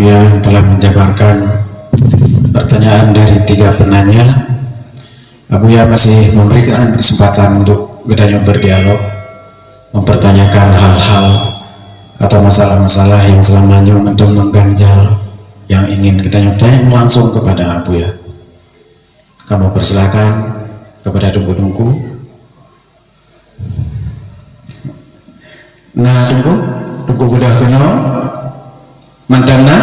Abuya telah menjabarkan pertanyaan dari 3 penanya. Abuya masih memberikan kesempatan untuk Gedanyo berdialog, mempertanyakan hal-hal atau masalah-masalah yang selamanya mengganjal yang ingin Gedanyo tanya langsung kepada Abuya. Kamu persilakan kepada Tungku. Nah, Tungku Buddha Kuno Mantangna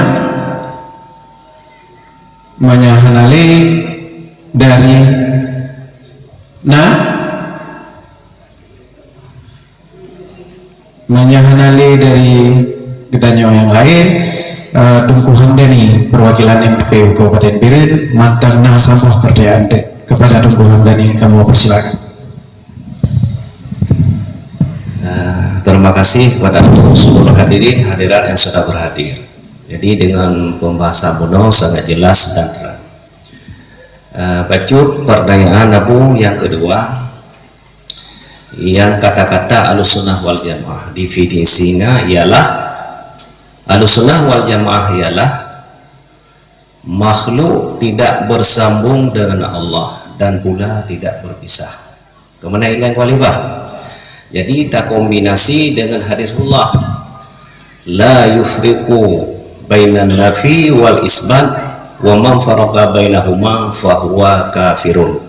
menyahanali dari menyahanali dari Gedanyo yang lain. Tungku Hamdani perwakilan MPPU Kabupaten Biren Mantangna sampah pertanyaan kepada Tungku Hamdani, kamu persilakan. Terima kasih kepada seluruh hadirat yang sudah berhadir. Jadi dengan pembahasan Buno sangat jelas dan terang. Bacut pertanyaan Abu yang kedua, yang kata-kata Ahlussunnah wal Jamaah definisinya ialah Ahlussunnah wal Jamaah ialah makhluk tidak bersambung dengan Allah dan pula tidak berpisah. Kemana ingin kualifah? Jadi tak kombinasi dengan hadirullah, la yufriqu bainan nafi wal isbat wa man faraqa bainahuma fahuwa kafirun.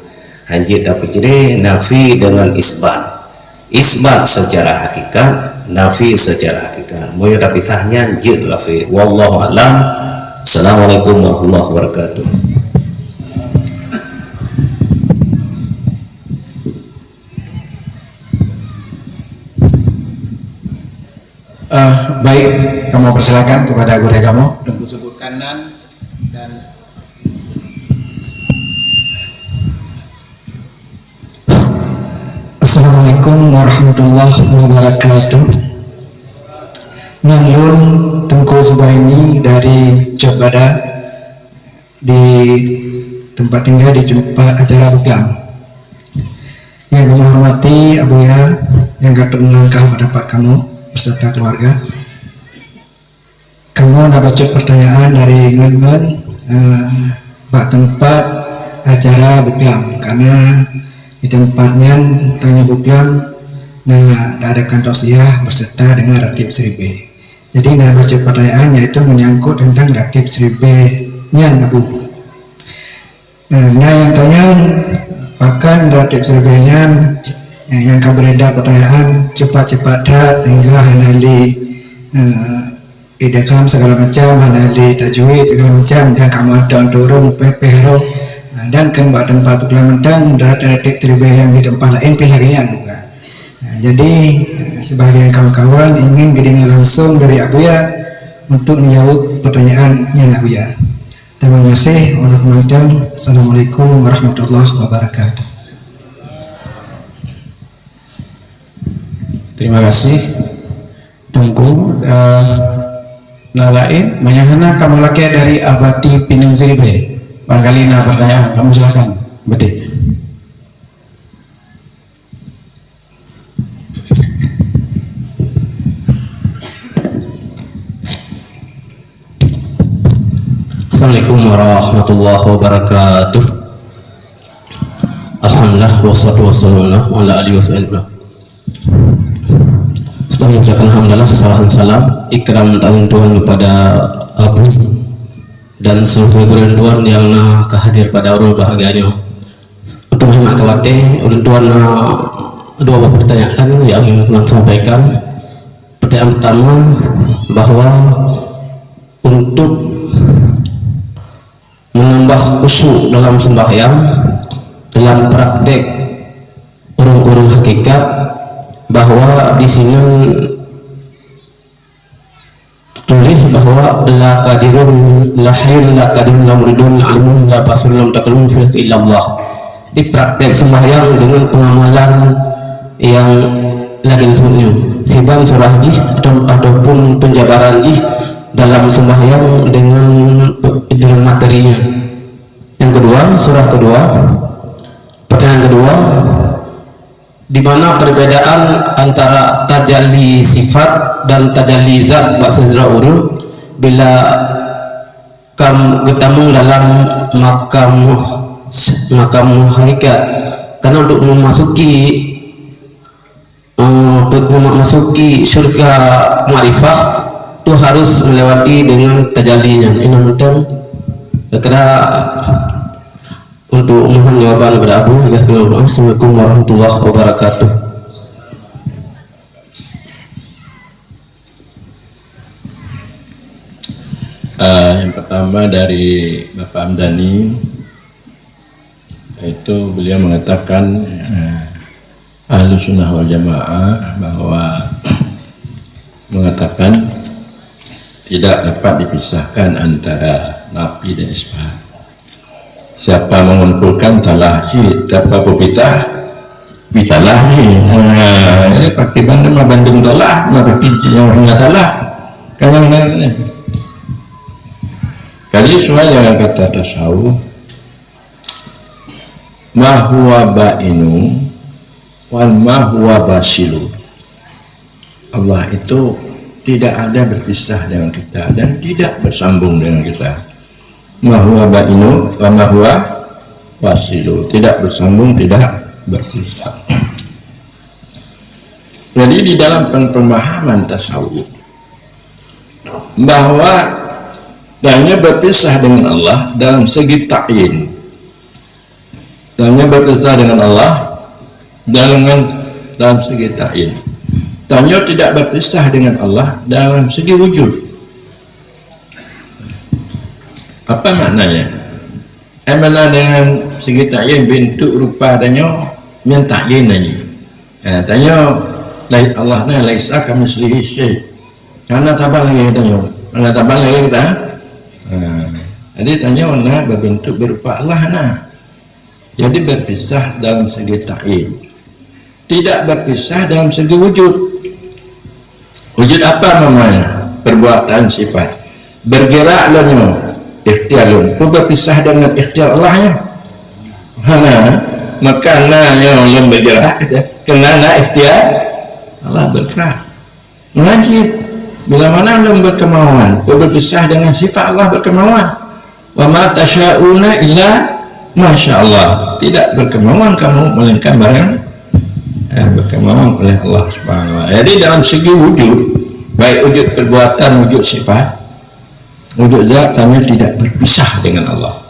Hanya tapi jadi nafi dengan isbat secara hakikat, nafi secara hakikat. Moyo tapi sahnya jid lafi. Wallahu a'lam. Assalamualaikum warahmatullahi wabarakatuh. Baik, kamu persilakan kepada guru kamu. Tunggu sebut kanan dan Assalamualaikum warahmatullahi wabarakatuh. Nanlun Tungku Subaini dari Jabada di tempat tinggal di tempat acara Buklang. Yang kami hormati Abuya yang kata melangkah mendapat kamu beserta keluarga. Kamu dapat baca pertanyaan dari Ngen Pak tempat acara Buklang, karena di tempatnya tanya Buklang ada kantor siah beserta dengan Ratib Sri B. Jadi baca pertanyaan yaitu menyangkut tentang Ratib Sri B nya Abu. Yang tanya bahkan Ratib Sri B nya yang akan beredar pertanyaan cepat-cepat sehingga hanali idekam segala macam, hanali tajwid segala macam, dan kamu ada turun pepero dan tempat Buklang Ratib Sri B yang di tempat lain pilihan juga. Jadi sebagai kawan-kawan ingin gedenya langsung dari Abuya untuk menjawab pertanyaannya Abuya. Terima kasih. Assalamualaikum warahmatullahi wabarakatuh. terima kasih. Tunggu lain menyahana kamu laki dari Abati Pinang Sri B. Barangkali pertanyaan kamu silakan. Betul. Assalamualaikum warahmatullahi wabarakatuh. Alhamdulillah wassalatu wassalamu ala alihi wasallam. Setelah mengucapkan alhamdulillah salam ikram tahun Tuhan kepada Abu dan seluruh guru Tuhan yang kehadir pada orang bahagianya. Untuk hemat kawate orang Tuhan dua pertanyaan yang ingin saya sampaikan. Pertanyaan pertama, bahwa untuk menambah khusyuk dalam sembahyang, dalam praktek urung-urung hakikat, bahwa di sini tulis bahwa la qadirun la hayyun la qadirun la muridun alimun la basirun lam takalum fi illallah. Di praktek sembahyang dengan pengamalan yang lagi sunyi siban surah jih ataupun penjabaran jih dalam sembahyang dengan materinya. Yang kedua, surah kedua, pertanyaan kedua, di mana perbedaan antara tajalli sifat dan tajalli zat bahasa urul bila ketamung dalam makam hakikat, karena untuk memasuki surga ma'rifah itu harus melewati dengan tajallinya. Ini tentang kira untuk mohon jawaban kepada Abu. Assalamualaikum warahmatullahi wabarakatuh. Yang pertama dari Bapak Hamdani, itu beliau mengatakan Ahlus Sunnah wal Jamaah bahwa mengatakan tidak dapat dipisahkan antara nafi dan isbat. Siapa mengumpulkan talahi tanpa kupita pitalah ni. Jadi pakai bandung talah, pakai yang enggak talah. Kalau kali sesuai dengan kata tasawuf, ma huwa ba'inu wal ma huwa basilu. Allah itu tidak ada berpisah dengan kita dan tidak bersambung dengan kita. Ma huwa ba'inu wa ma huwa basilu, tidak bersambung, tidak berpisah. Jadi di dalam pemahaman tasawuf bahwa hanya berpisah dengan Allah dalam segi ta'yin, hanya berpisah dengan Allah dalam segi ta'yin, hanya tidak berpisah dengan Allah dalam segi wujud. Apa maknanya? Emana dengan segi ta'yin bentuk rupa adanya yang ta'yin aja. Tanya Allah na laisa kamitslihi syai'. Karena tabang lagi tanya. Karena tabang lagi kita. Jadi tanya na berbentuk berupa Allah na. Jadi berpisah dalam segi ta'yin, tidak berpisah dalam segi wujud. Wujud apa namanya? Perbuatan sifat. Bergerak lalu ikhtiarun. Itu berpisah dengan ikhtiar Allah ya. Maka yang bergerak kena ikhtiar Allah bergerak. Wajib. Bila mana belum berkemauan, berpisah dengan sifat Allah berkemauan. Wa ma tasya'una illa masya Allah. Tidak berkemauan kamu melainkan barang berkemauan oleh Allah Subhanahu wa taala. Jadi dalam segi wujud, baik wujud perbuatan, wujud sifat, wujud zat, hanya tidak berpisah dengan Allah.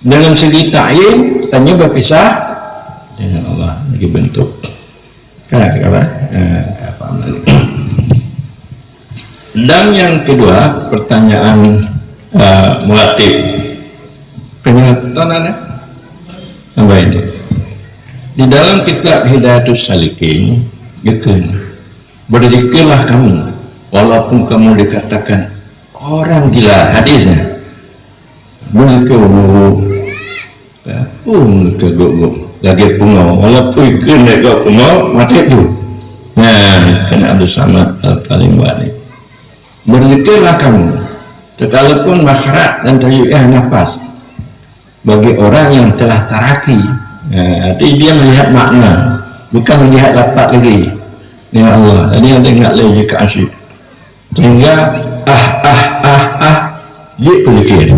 Dalam segi ta'yin, hanya berpisah dengan Allah. Lagi bentuk. Dan yang kedua, pertanyaan mulatif, kenyataan ada apa ini? Di dalam kitab Hidayatus Salikin, berzikirlah kamu walaupun kamu dikatakan orang gila, hadisnya. Lagi pungo, walaupun kena kau pungo mati tu. Nah, kena Abdul Samad Al-Talimbani. Berzikirlah kamu sekalipun makharat dan tayyu'ah nafas bagi orang yang telah taraki. Jadi dia melihat makna, bukan melihat lapat lagi. Ya Allah, jadi yang tengok lagi ke asyik sehingga dia berzikir.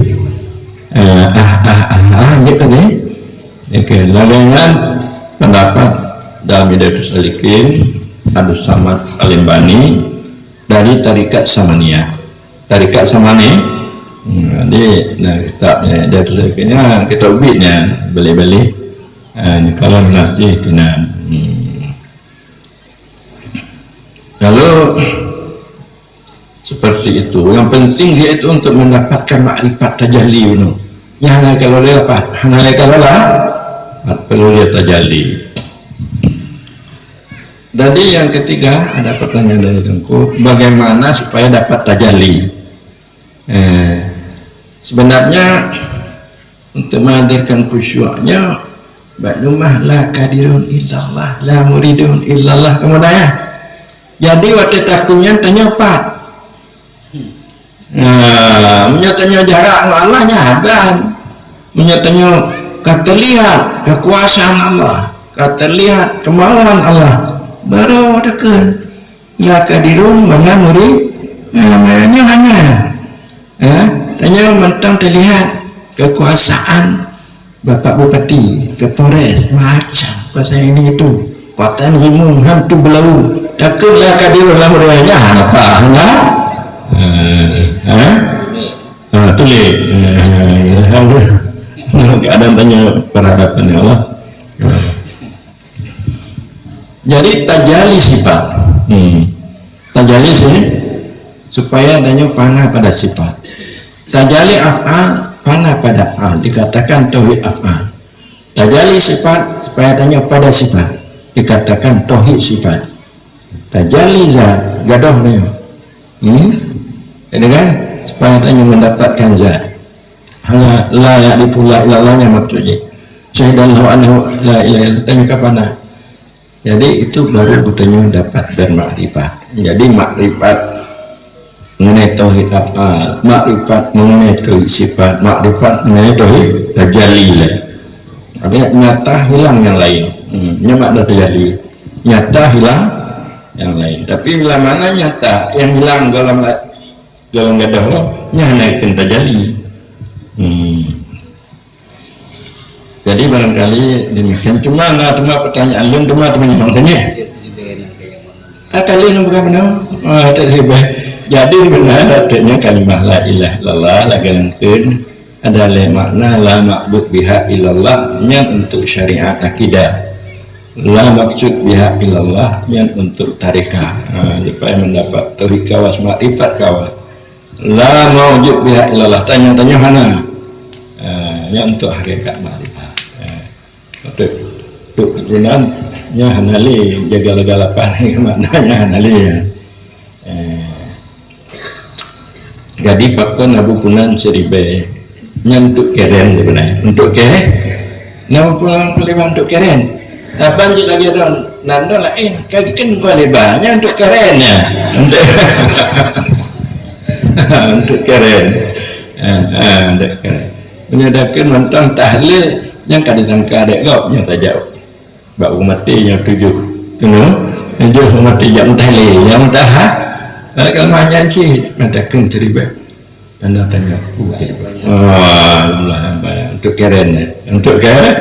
Dia tadi larangan pendapat dalam Hidayatus Salikin Abdul Samad Al-Talimbani dari tarikat Samaniyah. Tarikat Samani, jadi kitabnya dia tulisnya, kitab ubitnya beli-beli. Kalau nasi kena. Kalau seperti itu, yang penting dia itu untuk mendapatkan makrifat tajalli itu. Yang kalau dia dapat, kalau lah perlu dia tajalli. Jadi yang ketiga ada pertanyaan dari Tengku, bagaimana supaya dapat tajalli? Sebenarnya untuk menghadirkan khusyuknya, ba'dumah la kadirun illallah, la muridun illallah. Kemudian, jadi waktu takutnya tanya apa? Menyatanya jarak dengan Allah nyaban, menyatanya keterlihat kekuasaan Allah, keterlihat kemauan Allah. Baru dekat la kadirun mana murid namanya hanya Tanya mentang terlihat kekuasaan Bapak Bupati, Kapolres, macam kuasa ini itu, kuatan limung, hantu belau, takutlah kadirul lamurnya apa? Enggak? Tulis. Keadaan tanya perhadapan ya Allah. Jadi tajali sifat. Tajali sih supaya adanya panah pada sifat. Tajali af'al, panah pada af'al, dikatakan tauhid af'al. Tajali sifat supaya adanya pada sifat, dikatakan tauhid sifat. Tajali zat, gadoh nih. Ini kan supaya adanya mendapatkan zat. La ya'rifu la ilallahnya maksudnya. Syahidallahu annahu la ilaha illallah, tanya kapan? Jadi itu baru budanya dapat bermakrifat. Jadi makrifat mengenai tauhid af'al, makrifat mengenai tauhid sifat, makrifat mengenai tauhid tajalli lah. Artinya nyata hilang yang lain. Nyamak dah tajalli. Nyata hilang yang lain. Tapi bila mana nyata yang hilang dalam gadah lo, nyanakan tajalli. Jadi barangkali demikian. Cuma pertanyaan lu cuma teman-teman tanya. Kalian bukan benar? Jadi benar adanya kalimah la ilaha illallah lagalangkeun adalah makna la ma'bud biha illallah nya untuk syariat akidah. La maksud biha illallah nya untuk tarekah. Supaya mendapat tauhid kawas makrifat kawas. La maujud biha illallah tanya-tanya hana. Nya untuk hakikat makrifat. Duk jenan nya hanali jaga-galapan maknanya hanali ya. Jadi faktor nabu punan seribe nyantuk keren sebenarnya untuk keren nabu punan kelima untuk keren apa lanjut lagi ada nanda lain kaki kan kelima untuk keren ya untuk keren untuk keren menyatakan mentang tahlil yang kadang kadang kau yang tak jauh bak mati yang 7 mati yang tahlil yang taha kalau macam sih matakan terlibat anda tanya untuk keren untuk keren